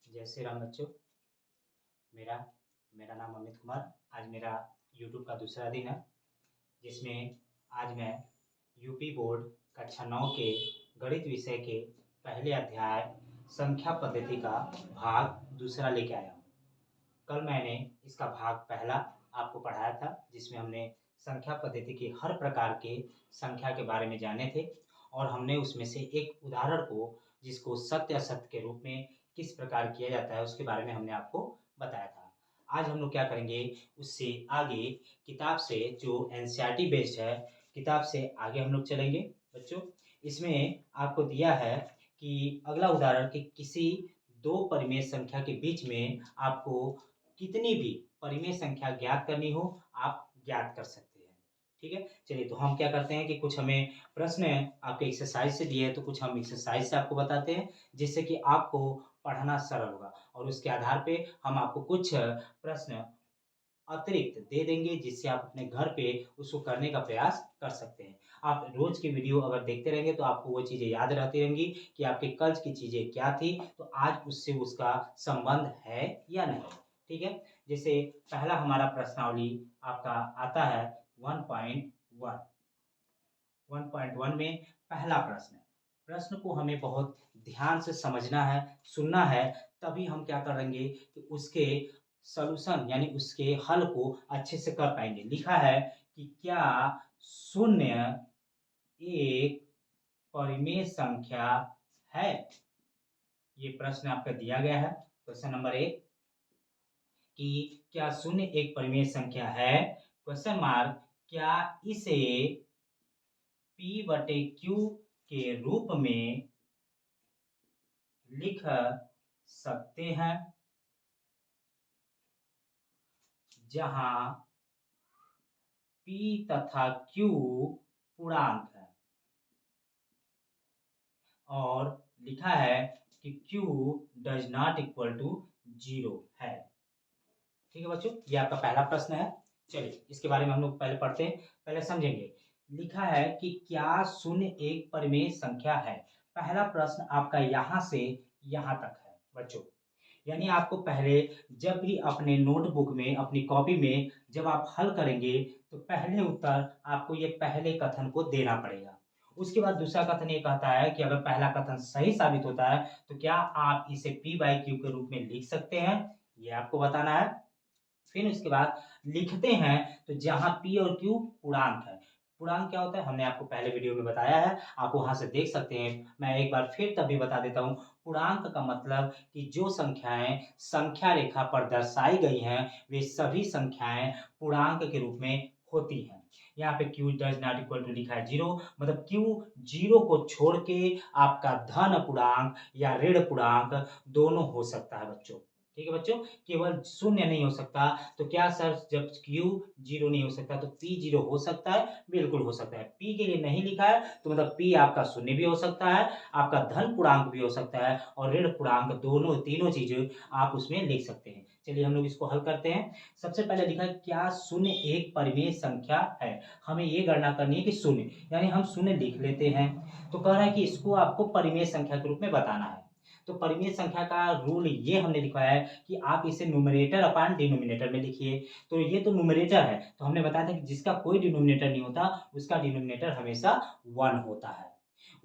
जय श्री राम बच्चों। मेरा मेरा नाम अमित कुमार। आज मेरा यूट्यूब का दूसरा दिन है, जिसमें आज मैं यूपी बोर्ड कक्षा 9 के गणित विषय के पहले अध्याय संख्या पद्धति का भाग दूसरा लेके आया हूँ। कल मैंने इसका भाग पहला आपको पढ़ाया था, जिसमें हमने संख्या पद्धति के हर प्रकार के संख्या के बारे में जाने थे और हमने उसमें से एक उदाहरण को, जिसको सत्य असत्य के रूप में किस प्रकार किया जाता है, उसके बारे में हमने आपको बताया था। आज हम लोग क्या करेंगे, उससे आगे किताब से जो एनसीईआरटी बेस्ड है, किताब से आगे हम लोग चलेंगे। बच्चों, इसमें आपको दिया है कि अगला उदाहरण कि किसी दो परिमेय संख्या के बीच में आपको कितनी भी परिमेय संख्या ज्ञात करनी हो, आप ज्ञात कर सकते हैं। ठीक है, चलिए तो हम क्या करते हैं कि कुछ हमें प्रश्न आपके एक्सरसाइज से दिए हैं, तो कुछ हम एक्सरसाइज से आपको बताते हैं, जिससे कि आपको पढ़ना सरल होगा और उसके आधार पे हम आपको कुछ प्रश्न अतिरिक्त दे देंगे, जिससे आप अपने घर पे उसको करने का प्रयास कर सकते हैं। आप रोज की वीडियो अगर देखते रहेंगे तो आपको वो चीज़ें याद रहती रहेंगी कि आपके कल की चीज़ें क्या थी, तो आज उससे उसका संबंध है या नहीं। ठीक है, जैसे पहला हमारा प्रश्नावली आपका आता है 1.1। 1.1 में पहला प्रश्न को हमें बहुत ध्यान से समझना है, सुनना है, तभी हम क्या करेंगे कि उसके सॉल्यूशन यानी उसके हल को अच्छे से कर पाएंगे। लिखा है कि क्या शून्य एक परिमेय संख्या है। ये प्रश्न आपका दिया गया है, क्वेश्चन नंबर 1 कि क्या शून्य एक परिमेय संख्या है, क्वेश्चन मार्क, क्या इसे P/Q के रूप में लिख सकते हैं, जहां P तथा Q पूर्णांक है, और लिखा है कि Q does not equal to 0 है। ठीक है बच्चों, ये आपका पहला प्रश्न है। चलिए इसके बारे में हम लोग पहले पढ़ते हैं, पहले समझेंगे। लिखा है कि क्या शून्य एक परिमेय संख्या है। पहला प्रश्न आपका यहाँ से यहाँ तक है बच्चों, यानी आपको पहले जब भी अपने नोटबुक में, अपनी कॉपी में जब आप हल करेंगे, तो पहले उत्तर आपको ये पहले कथन को देना पड़ेगा। उसके बाद दूसरा कथन ये कहता है कि अगर पहला कथन सही साबित होता है तो क्या आप इसे P/Q के रूप में लिख सकते हैं, ये आपको बताना है। फिर उसके बाद लिखते हैं तो जहां P और Q पूर्णांक है। पूर्णांक क्या होता है, हमने आपको पहले वीडियो में बताया है, आप वहां से देख सकते हैं। मैं एक बार फिर तभी बता देता हूं, पूर्णांक का मतलब कि जो संख्याएं संख्या रेखा पर दर्शाई गई हैं, वे सभी संख्याएं पूर्णांक के रूप में होती हैं। यहाँ पे Q does not equal to लिखा है 0, मतलब Q 0 को छोड़ के आपका धन पूर्णांक या ऋण पूर्णांक दोनों हो सकता है बच्चों। ठीक है बच्चों, केवल शून्य नहीं हो सकता। तो क्या सर, जब Q 0 नहीं हो सकता तो P 0 हो सकता है? बिल्कुल हो सकता है। P के लिए नहीं लिखा है तो मतलब P आपका शून्य भी हो सकता है, आपका धन पूर्णांक भी हो सकता है, और ऋण पूर्णांक, दोनों तीनों चीजें आप उसमें लिख सकते हैं। चलिए हम लोग इसको हल करते हैं। सबसे पहले लिखा है क्या शून्य एक परिमेय संख्या है। हमें ये गणना करनी है कि शून्य, यानी हम शून्य लिख लेते हैं। तो कह रहा है कि इसको आपको परिमेय संख्या के रूप में बताना है। तो परिमेय संख्या का रूल ये हमने लिखा है कि आप इसे न्यूमरेटर अपान डिनोमिनेटर में लिखिए। तो ये तो न्यूमरेटर है, तो हमने बताया था कि जिसका कोई डिनोमिनेटर नहीं होता उसका डिनोमिनेटर हमेशा 1 होता है।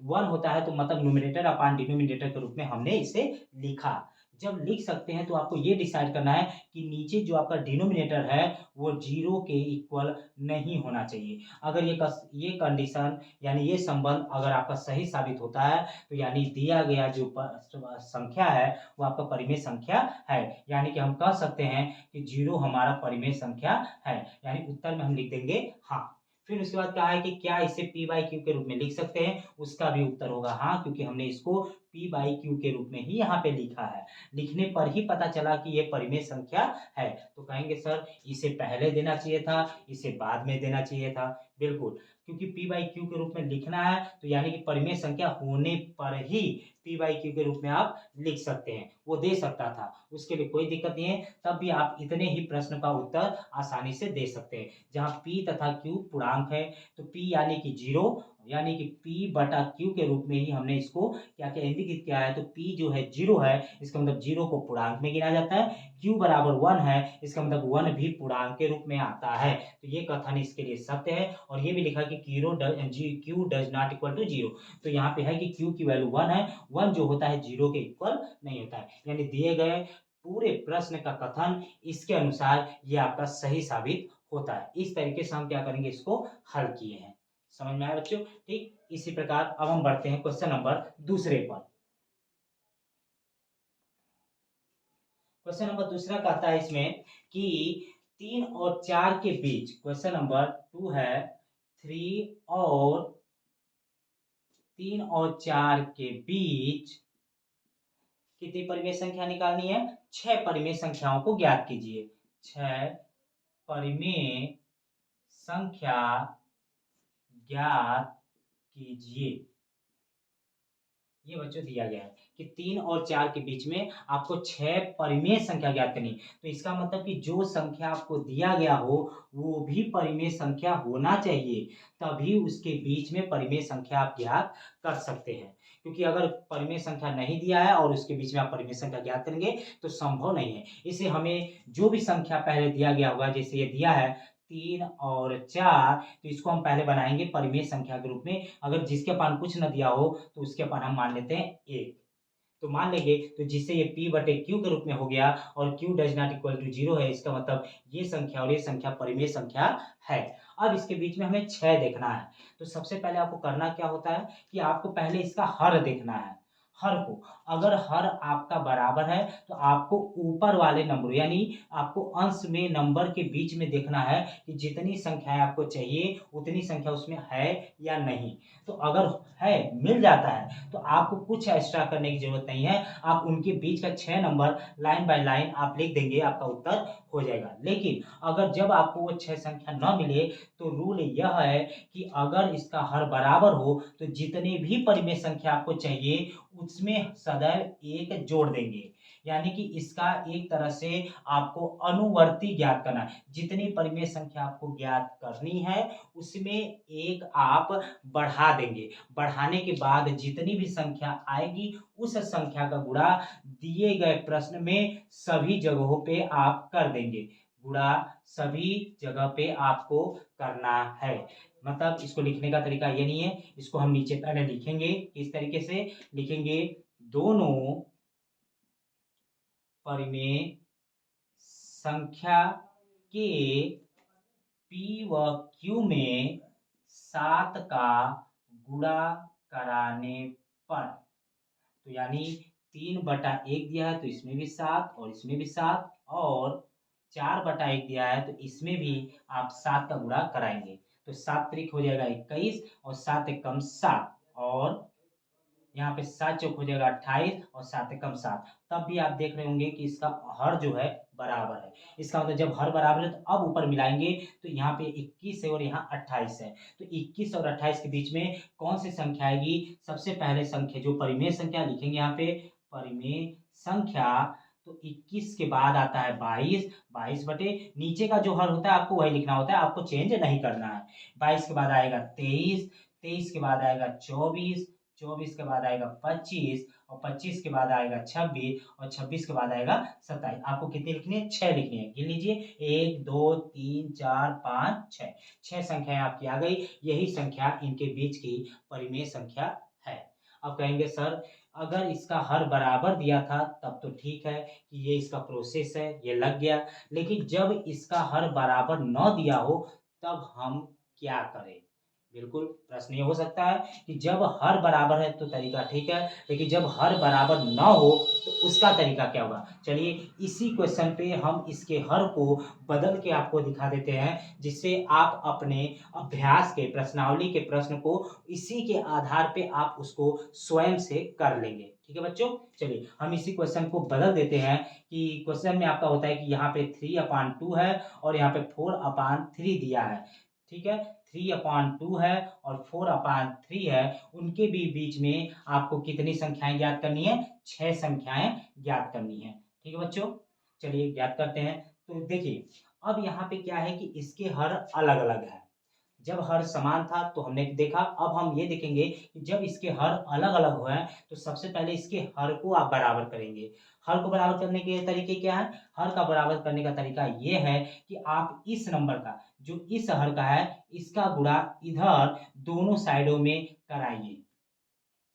1 होता है, तो मतलब न्यूमरेटर अपान डिनोमिनेटर के रूप में हमने इसे लिखा। जब लिख सकते हैं तो आपको ये डिसाइड करना है कि नीचे जो आपका डिनोमिनेटर है वो 0 के इक्वल नहीं होना चाहिए। अगर ये कंडीशन यानी ये संबंध अगर आपका सही साबित होता है, तो यानी दिया गया जो संख्या है वो आपका परिमेय संख्या है, यानी कि हम कह सकते हैं कि 0 हमारा परिमेय संख्या है, यानी उत्तर में हम लिख देंगे हाँ। फिर उसके बाद कहा है कि क्या इसे P/Q के रूप में लिख सकते हैं, उसका भी उत्तर होगा हाँ, क्योंकि हमने इसको P/Q के रूप में ही यहाँ पे लिखा है। लिखने पर ही पता चला कि ये परिमेय संख्या है। तो कहेंगे सर इसे पहले देना चाहिए था, इसे बाद में देना चाहिए था। बिल्कुल, क्योंकि P/Q के रूप में लिखना है, तो यानी कि परिमेय संख्या होने पर ही P/Q के रूप में आप लिख सकते हैं। वो दे सकता था, उसके लिए कोई दिक्कत नहीं है, तब भी आप इतने ही प्रश्न का उत्तर आसानी से दे सकते हैं। जहाँ P तथा Q पूर्णांक है, तो P यानी कि 0, यानी कि P बटा Q के रूप में ही हमने इसको क्या क्या इंगित किया है। तो P जो है 0 है, इसका मतलब 0 को पूर्णांक में गिना जाता है। Q बराबर 1 है, इसका मतलब 1 भी पूर्णांक के रूप में आता है। तो ये कथन इसके लिए सत्य है। और ये भी लिखा कि Q does not equal to 0। तो यहाँ पे है कि Q की वैल्यू 1 है, 1 जो होता है 0 के इक्वल नहीं होता है। यानी दिए गए पूरे प्रश्न का कथन इसके अनुसार ये आपका सही साबित होता है। इस तरीके से हम क्या करेंगे, इसको हल किए हैं। समझ में आया बच्चों? ठीक, इसी प्रकार अब हम बढ़ते हैं क्वेश्चन नंबर दूसरे पर। क्वेश्चन नंबर दूसरा कहता है इसमें कि 3 और 4 के बीच, क्वेश्चन नंबर 2 है, 3 और 4 के बीच कितनी परिमेय संख्या निकालनी है? 6 परिमेय संख्याओं को ज्ञात कीजिए। 6 परिमेय संख्या ज्ञात कीजिए। ये बच्चों दिया गया है कि 3 और 4 के बीच में आपको 6 परिमेय संख्या ज्ञात करनी। तो इसका मतलब कि जो संख्या आपको दिया गया हो वो भी परिमेय संख्या होना चाहिए, तभी उसके बीच में परिमेय संख्या आप ज्ञात कर सकते हैं। क्योंकि अगर परिमेय संख्या नहीं दिया है और उसके बीच में आप परिमेय संख्या ज्ञात करेंगे तो संभव नहीं है। इसलिए हमें जो भी संख्या पहले दिया गया होगा, जैसे ये दिया है 3 और 4, तो इसको हम पहले बनाएंगे परिमेय संख्या के रूप में। अगर जिसके पास कुछ न दिया हो तो उसके पास हम मान लेते हैं 1। तो मान लेंगे, तो जिससे ये P बटे Q के रूप में हो गया और Q does not equal to 0 है, इसका मतलब ये संख्या और ये संख्या परिमेय संख्या है। अब इसके बीच में हमें 6 देखना है। तो सबसे पहले आपको करना क्या होता है कि आपको पहले इसका हर देखना है। हर को, अगर हर आपका बराबर है तो आपको ऊपर वाले नंबर यानी आपको अंश में नंबर के बीच में देखना है कि जितनी संख्याएं आपको चाहिए उतनी संख्या उसमें है या नहीं। तो अगर है, मिल जाता है, तो आपको कुछ एक्स्ट्रा करने की जरूरत नहीं है। आप उनके बीच का 6 नंबर लाइन बाय लाइन आप लिख देंगे, आपका उत्तर हो जाएगा। लेकिन अगर जब आपको वो 6 संख्या न मिले तो रूल यह है कि अगर इसका हर बराबर हो तो जितनी भी परिमेय संख्या आपको चाहिए उसमें सदैव 1 जोड़ देंगे। यानी कि इसका एक तरह से आपको अनुवर्ती ज्ञात करना है। जितनी परिमेय संख्या आपको ज्ञात करनी है उसमें 1 आप बढ़ा देंगे। बढ़ाने के बाद जितनी भी संख्या आएगी उस संख्या का गुणा दिए गए प्रश्न में सभी जगहों पे आप कर देंगे। गुणा सभी जगह पे आपको करना है। मतलब इसको लिखने का तरीका ये नहीं है, इसको हम नीचे पहले लिखेंगे। इस तरीके से लिखेंगे, दोनों परिमेय संख्या के P व Q में 7 का गुणा कराने पर, तो यानी 3/1 दिया है तो इसमें भी 7 और इसमें भी 7, और 4/1 दिया है तो इसमें भी आप 7 का गुणा कराएंगे। तो 7 त्रिक हो जाएगा 21 और 7 एकम 7, और यहाँ पे 7 चौक हो जाएगा 28 और 7 एकम 7। तब भी आप देख रहे होंगे कि इसका हर जो है बराबर है। इसका मतलब जब हर बराबर है तो अब ऊपर मिलाएंगे तो यहाँ पे 21 है और यहाँ 28 है। तो 21 और 28 के बीच में कौन सी संख्या आएगी? सबसे पहले संख्या जो परिमेय संख्या लिखेंगे यहाँ पे परिमेय संख्या, तो 21 के बाद आता है 22, 22 बटे नीचे का जो हर होता है आपको वही लिखना होता है, आपको चेंज नहीं करना है। 22 के बाद आएगा 23, 23 के बाद आएगा 24, 24 के बाद आएगा 25, और 25 के बाद आएगा 26, और 26 के बाद आएगा 27। आपको कितनी लिखनी है? 6 लिखनी है। गिन लीजिए, 1 2 3 4 5 6, 6 संख्याएं आपकी आ गई। यही संख्या इनके बीच की परिमेय संख्या है। अब कहेंगे सर अगर इसका हर बराबर दिया था तब तो ठीक है कि ये इसका प्रोसेस है, ये लग गया। लेकिन जब इसका हर बराबर न दिया हो तब हम क्या करें? बिल्कुल प्रश्न ये हो सकता है कि जब हर बराबर है तो तरीका ठीक है, लेकिन जब हर बराबर ना हो तो उसका तरीका क्या होगा? चलिए इसी क्वेश्चन पे हम इसके हर को बदल के आपको दिखा देते हैं, जिससे आप अपने अभ्यास के प्रश्नावली के प्रश्न को इसी के आधार पे आप उसको स्वयं से कर लेंगे। ठीक है बच्चों, चलिए हम इसी क्वेश्चन को बदल देते हैं कि क्वेश्चन में आपका होता है कि यहाँ पे 3/2 है और यहाँ पे 4/3 दिया है। ठीक है, 3/2 है और 4/3 है, उनके भी बीच में आपको कितनी संख्याएं ज्ञात करनी है? 6 संख्याएं ज्ञात करनी है। ठीक है बच्चों, चलिए ज्ञात करते हैं। तो देखिए अब यहाँ पे क्या है कि इसके हर अलग अलग है। जब हर समान था तो हमने देखा, अब हम ये देखेंगे कि जब इसके हर अलग-अलग हुए हैं, तो सबसे पहले इसके हर को आप बराबर करेंगे। हर को बराबर करने के तरीके क्या हैं? हर का बराबर करने का तरीका ये है कि आप इस नंबर का, जो इस हर का है, इसका गुणा इधर दोनों साइडों में कराइए।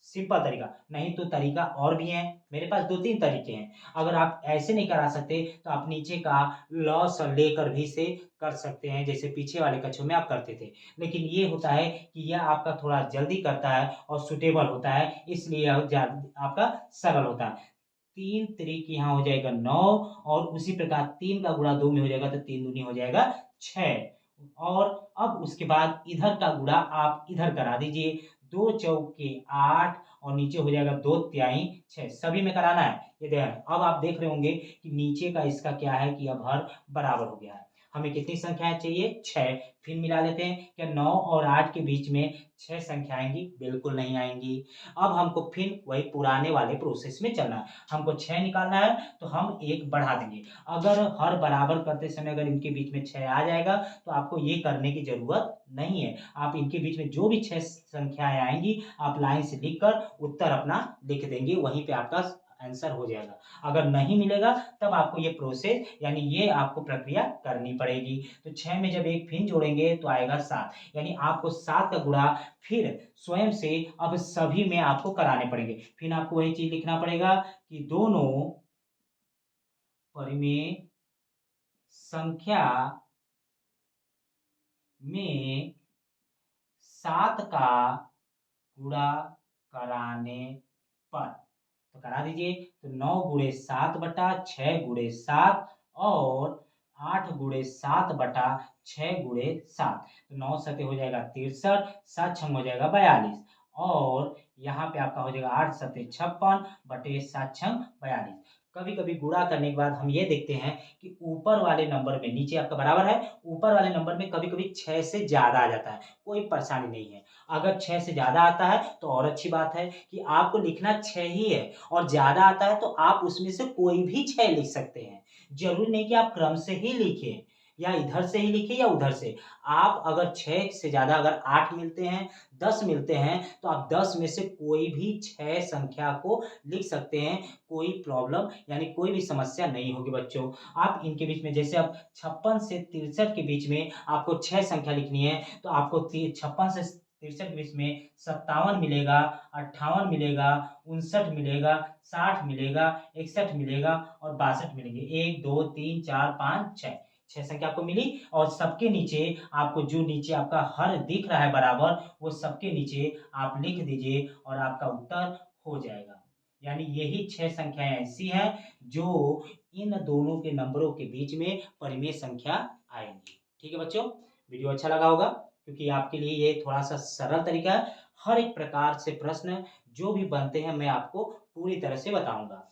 सिंपल तरीका, नहीं तो तरीका और भी है, मेरे पास 2-3 तरीके हैं। अगर आप ऐसे नहीं करा सकते तो आप नीचे का लॉस लेकर भी से कर सकते हैं, जैसे पीछे वाले कक्षों में आप करते थे। लेकिन ये होता है कि यह आपका थोड़ा जल्दी करता है और सूटेबल होता है, इसलिए यह आपका सरल होता है। 3 त्रिक यहाँ हो जाएगा 9 और उसी प्रकार 3 का गुणा 2 में हो जाएगा तो 3 दूनी हो जाएगा 6 और अब उसके बाद इधर का गुणा आप इधर करा दीजिए। 2 चौके 8 और नीचे हो जाएगा 2 तिहाई 6 सभी में कराना है। ये ध्यान अब आप देख रहे होंगे कि नीचे का इसका क्या है कि अब हर बराबर हो गया है। हमें कितनी संख्याएँ चाहिए? 6 फिर मिला लेते हैं। क्या 9 और 8 के बीच में 6 संख्या आएँगी? बिल्कुल नहीं आएँगी। अब हमको फिर वही पुराने वाले प्रोसेस में चलना है। हमको 6 निकालना है तो हम 1 बढ़ा देंगे। अगर हर बराबर करते समय अगर इनके बीच में 6 आ जाएगा तो आपको ये करने की ज़रूरत नहीं है। आप इनके बीच में जो भी 6 संख्याएँ आएँगी आप लाइन से लिख कर उत्तर अपना लिख देंगे, वहीं पे आपका आंसर हो जाएगा। अगर नहीं मिलेगा तब आपको ये प्रोसेस यानी ये आपको प्रक्रिया करनी पड़ेगी। तो 6 में जब 1 फिर जोड़ेंगे तो आएगा 7 यानी आपको 7 का गुणा फिर स्वयं से अब सभी में आपको कराने पड़ेंगे। फिर आपको वही चीज़ लिखना पड़ेगा कि दोनों परिमेय संख्या में 7 का गुणा कराने पर। तो करा दीजिए तो 9 गुणे 7 बटा 6 गुणे 7 और 8 गुणे 7 बटा 6 गुणे 7 तो 9 सते हो जाएगा 63 7 छंग हो जाएगा 42 और यहाँ पे आपका हो जाएगा 8 सते 56 बटे 7 छंग 42। कभी कभी गुणा करने के बाद हम ये देखते हैं कि ऊपर वाले नंबर में नीचे आपका बराबर है, ऊपर वाले नंबर में कभी कभी 6 से ज्यादा आ जाता है, कोई परेशानी नहीं है। अगर 6 से ज़्यादा आता है तो और अच्छी बात है कि आपको लिखना 6 ही है और ज़्यादा आता है तो आप उसमें से कोई भी 6 लिख सकते हैं। ज़रूरी नहीं कि आप क्रम से ही लिखें या इधर से ही लिखें या उधर से। आप अगर 6 से ज़्यादा अगर 8 मिलते हैं, 10 मिलते हैं तो आप 10 में से कोई भी 6 संख्या को लिख सकते हैं। कोई प्रॉब्लम यानी कोई भी समस्या नहीं होगी बच्चों। आप इनके बीच में जैसे अब 56 से 63 के बीच में आपको 6 संख्या लिखनी है तो आपको 56 से 63 के बीच में 57 मिलेगा, 58 मिलेगा, 59 मिलेगा, 60 मिलेगा, 61 मिलेगा और 62 मिलेंगे। 1, 2, 3, 4, 5, 6 6 संख्या आपको मिली और सबके नीचे आपको जो नीचे आपका हर दिख रहा है बराबर, वो सबके नीचे आप लिख दीजिए और आपका उत्तर हो जाएगा। यानी यही 6 संख्याएँ ऐसी हैं जो इन दोनों के नंबरों के बीच में परिमेय संख्या आएँगी। ठीक है बच्चों? वीडियो अच्छा लगा होगा क्योंकि आपके लिए ये थोड़ा-सा सरल तरीका है। हर एक प्रकार से प्रश्न जो भी बनते हैं मैं आपको पूरी तरह से बताऊँगा।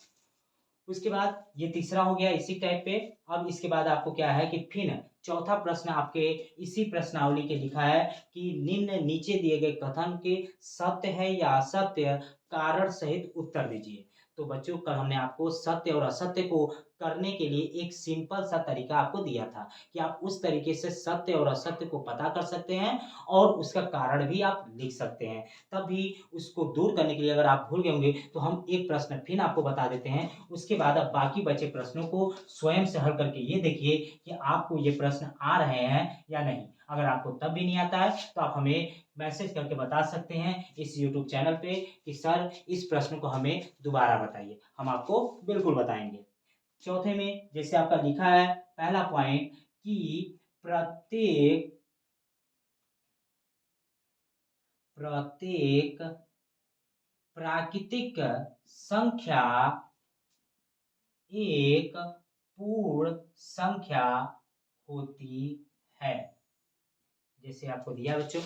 उसके बाद ये तीसरा हो गया इसी टाइप पे। अब इसके बाद आपको क्या है कि फिर चौथा प्रश्न आपके इसी प्रश्नावली के लिखा है कि निम्न नीचे दिए गए कथन के सत्य है या असत्य कारण सहित उत्तर दीजिए। तो बच्चों कल हमने आपको सत्य और असत्य को करने के लिए एक सिंपल सा तरीका आपको दिया था कि आप उस तरीके से सत्य और असत्य को पता कर सकते हैं और उसका कारण भी आप लिख सकते हैं। तभी उसको दूर करने के लिए अगर आप भूल गए होंगे तो हम एक प्रश्न फिर आपको बता देते हैं। उसके बाद आप बाकी बचे प्रश्नों को स्वयं से हल करके ये देखिए कि आपको ये प्रश्न आ रहे हैं या नहीं। अगर आपको तब भी नहीं आता है तो आप हमें मैसेज करके बता सकते हैं इस यूट्यूब चैनल पे कि सर इस प्रश्न को हमें दोबारा बताइए, हम आपको बिल्कुल बताएंगे। चौथे में जैसे आपका लिखा है पहला पॉइंट कि प्रत्येक प्रत्येक प्राकृतिक संख्या एक पूर्ण संख्या होती है। जैसे आपको दिया बच्चों।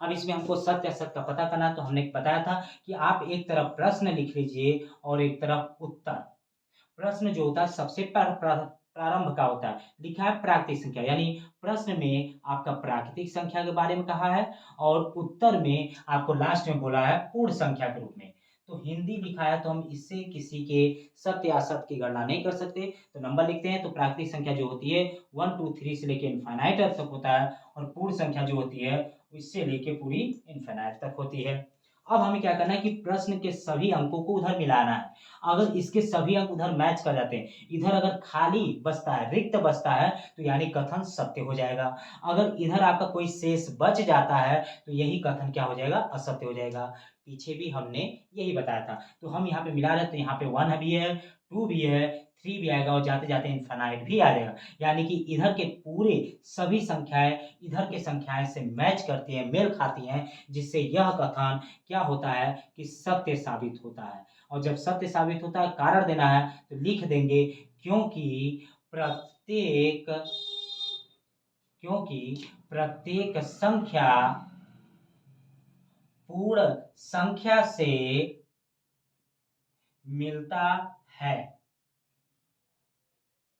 अब इसमें हमको सत्य असत्य का पता करना है तो हमने बताया था कि आप एक तरफ प्रश्न लिख लीजिए और एक तरफ उत्तर। प्रश्न जो होता है सबसे प्रारंभ का होता है, लिखा है प्राकृतिक संख्या यानी प्रश्न में आपका प्राकृतिक संख्या के बारे में कहा है और उत्तर में आपको लास्ट में बोला है पूर्ण संख्या के रूप में। तो हिंदी लिखा है तो हम इससे किसी के सत्य या असत्य की गणना नहीं कर सकते। तो नंबर लिखते हैं, तो प्राकृतिक संख्या जो होती है 1 2 3 से लेके इनफाइनाइट तक होता है, और पूर्ण संख्या जो होती है इससे लेके पूरी इनफाइनाइट तक होती है। अब हमें क्या करना है कि प्रश्न के सभी अंकों को उधर मिलाना है। अगर इसके सभी अंक उधर मैच कर जाते हैं, इधर अगर खाली बचता है, रिक्त बचता है, तो यानी कथन सत्य हो जाएगा। अगर इधर आपका कोई शेष बच जाता है, तो यही कथन क्या हो जाएगा, असत्य हो जाएगा। पीछे भी हमने यही बताया था। तो हम यहाँ पे मिला रहे हैं, तो यहाँ पे 1 भी है, 2 भी है, 3 भी आएगा, और जाते-जाते इनफिनाइट भी आ जाएगा। यानी कि इधर के पूरे सभी संख्याएँ इधर के संख्याएँ से मैच करती हैं, मेल खाती हैं, जिससे यह कथन क्या होता है कि सत्य साबित होता है। और जब सत्य साबित होता है, कारण देना है, तो लिख देंगे प्रत्येक क्योंकि प्रत्येक संख्या पूर्ण संख्या से मिलता है।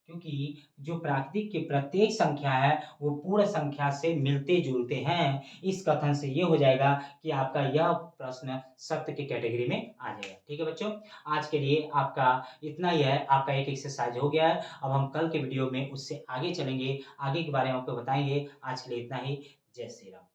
क्योंकि जो प्राकृतिक की प्रत्येक संख्या है वो पूर्ण संख्या से मिलते-जुलते हैं। इस कथन से ये हो जाएगा कि आपका यह प्रश्न सत्य की कैटेगरी में आ जाएगा। ठीक है बच्चों? आज के लिए आपका इतना ही है। आपका एक एक्सरसाइज हो गया है। अब हम कल के वीडियो में उससे आगे चलेंगे, आगे के बारे में आपको बताएँगे। आज के लिए इतना ही। जय श्री राम।